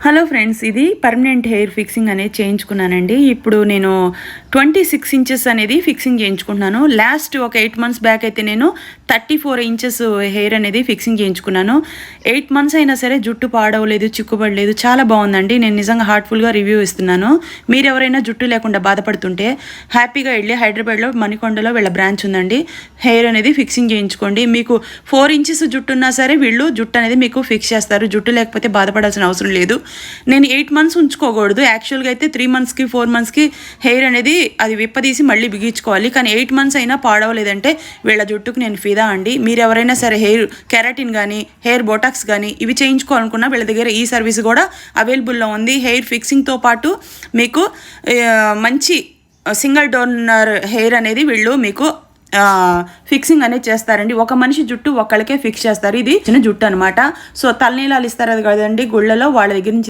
Hello friends, ఇది permanent hair fixing అనేది చేయించుకున్నానండి. ఇప్పుడు నేను 26 ఇంచెస్ అనేది ఫిక్సింగ్ చేయించుకుంటున్నాను. లాస్ట్ ఒక 8 మంత్స్ బ్యాక్ అయితే నేను 34 ఇంచెస్ హెయిర్ అనేది ఫిక్సింగ్ చేయించుకున్నాను. 8 మంత్స్ అయినా సరే జుట్టు పాడవలేదు, చిక్కుపడలేదు, చాలా బాగుందండి. నేను నిజంగా హార్ట్ఫుల్గా రివ్యూ ఇస్తున్నాను. మీరు ఎవరైనా జుట్టు లేకుండా బాధపడుతుంటే హ్యాపీగా వెళ్ళి హైదరాబాద్లో మణికొండలో వీళ్ళ బ్రాంచ్ ఉందండి. హెయిర్ అనేది ఫిక్సింగ్ చేయించుకోండి. మీకు 4 ఇంచెస్ జుట్టు ఉన్నా సరే వీళ్ళు జుట్టు అనేది మీకు ఫిక్స్ చేస్తారు. జుట్టు లేకపోతే బాధపడాల్సిన అవసరం లేదు. నేను 8 మంత్స్ ఉంచుకోకూడదు. యాక్చువల్గా అయితే 3 మంత్స్కి 4 మంత్స్కి హెయిర్ అనేది అది విప్పదీసి మళ్ళీ బిగించుకోవాలి. కానీ 8 మంత్స్ అయినా పాడవలేదంటే వీళ్ళ జుట్టుకు నేను ఫిదా అండి. మీరు ఎవరైనా సరే హెయిర్ కెరాటిన్ కానీ హెయిర్ బోటాక్స్ కానీ ఇవి చేయించుకోవాలనుకున్నా వీళ్ళ దగ్గర ఈ సర్వీస్ కూడా అవైలబుల్లో ఉంది. హెయిర్ ఫిక్సింగ్తో పాటు మీకు మంచి సింగిల్ డోనర్ హెయిర్ అనేది వీళ్ళు మీకు ఫిక్సింగ్ అనేది చేస్తారండి. ఒక మనిషి జుట్టు ఒక్కళ్ళకే ఫిక్స్ చేస్తారు. ఇది చిన్న జుట్టు అనమాట. సో తలనీలాలు ఇస్తారు కదండి గుళ్ళలో, వాళ్ళ దగ్గర నుంచి